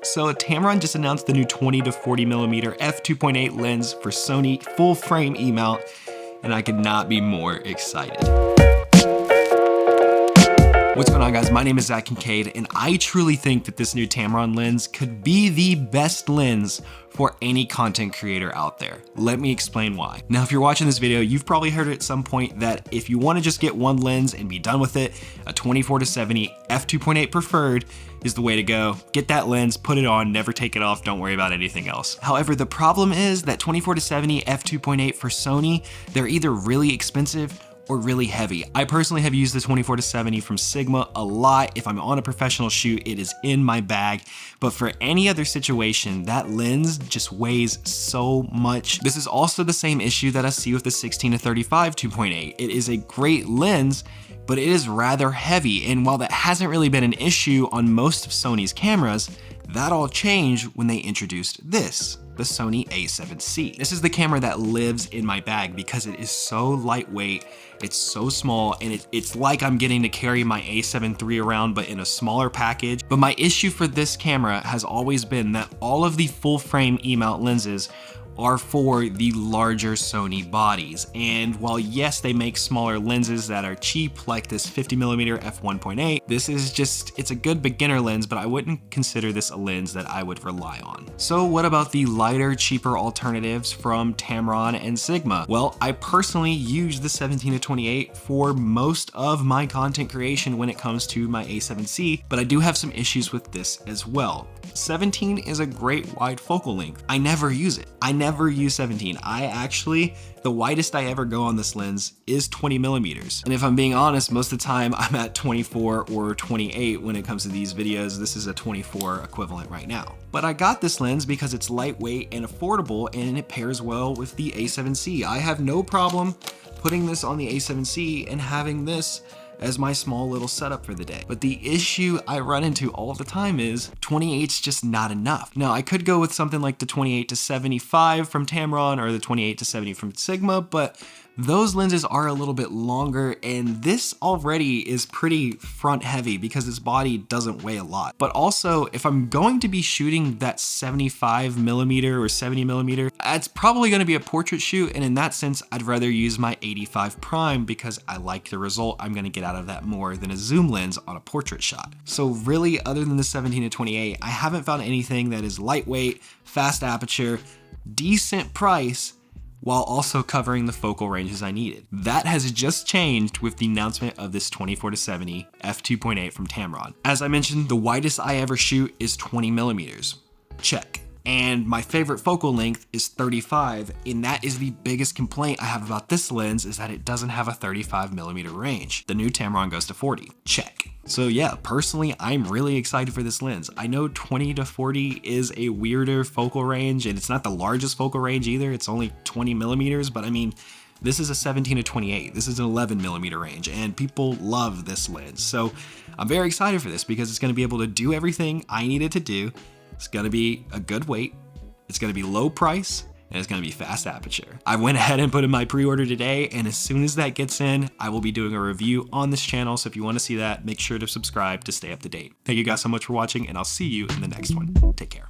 So Tamron just announced the new 20 to 40mm f2.8 lens for Sony full frame E-mount, and I could not be more excited. What's going on, guys? My name is Zak Kincaid, and I truly think that this new Tamron lens could be the best lens for any content creator out there. Let me explain why. Now, if you're watching this video, you've probably heard at some point that if you want to just get one lens and be done with it, a 24 to 70 f2.8 preferred is the way to go. Get that lens, put it on, never take it off, don't worry about anything else. However, the problem is that 24 to 70 f2.8 for Sony, they're either really expensive or really heavy. I personally have used the 24 to 70 from Sigma a lot. If I'm on a professional shoot, it is in my bag. But for any other situation, that lens just weighs so much. This is also the same issue that I see with the 16 to 35 2.8. It is a great lens, but it is rather heavy. And while that hasn't really been an issue on most of Sony's cameras, that all changed when they introduced this, the Sony a7C. This is the camera that lives in my bag because it is so lightweight, it's so small, and it's like I'm getting to carry my a7 III around but in a smaller package. But my issue for this camera has always been that all of the full frame E-mount lenses are for the larger Sony bodies. And while yes, they make smaller lenses that are cheap, like this 50mm f1.8, this is just, it's a good beginner lens, but I wouldn't consider this a lens that I would rely on. So what about the lighter, cheaper alternatives from Tamron and Sigma? Well, I personally use the 17 to 28 for most of my content creation when it comes to my a7C, but I do have some issues with this as well. 17 is a great wide focal length. I never use it. I never use 17. The widest I ever go on this lens is 20mm. And if I'm being honest, most of the time I'm at 24 or 28 when it comes to these videos. This is a 24 equivalent right now. But I got this lens because it's lightweight and affordable, and it pairs well with the a7C. I have no problem putting this on the a7C and having this as my small little setup for the day. But the issue I run into all the time is 28's just not enough. Now, I could go with something like the 28 to 75 from Tamron or the 28 to 70 from Sigma, but those lenses are a little bit longer, and this already is pretty front heavy because this body doesn't weigh a lot. But also, if I'm going to be shooting that 75mm or 70mm, it's probably going to be a portrait shoot, and in that sense, I'd rather use my 85 prime because I like the result I'm going to get out of that more than a zoom lens on a portrait shot. So really, other than the 17 to 28, I haven't found anything that is lightweight, fast aperture, decent price, while also covering the focal ranges I needed. That has just changed with the announcement of this 24 to 70 f2.8 from Tamron. As I mentioned, the widest I ever shoot is 20mm. Check. And my favorite focal length is 35, and that is the biggest complaint I have about this lens, is that it doesn't have a 35mm range. The new Tamron goes to 40. Check. So yeah, personally, I'm really excited for this lens. I know 20 to 40 is a weirder focal range, and it's not the largest focal range either. It's only 20mm, but I mean, this is a 17 to 28. This is an 11mm range, and people love this lens. So I'm very excited for this because it's going to be able to do everything I need it to do. It's going to be a good weight, it's going to be low price, and it's going to be fast aperture. I went ahead and put in my pre-order today, and as soon as that gets in, I will be doing a review on this channel. So if you want to see that, make sure to subscribe to stay up to date. Thank you guys so much for watching, and I'll see you in the next one. Take care.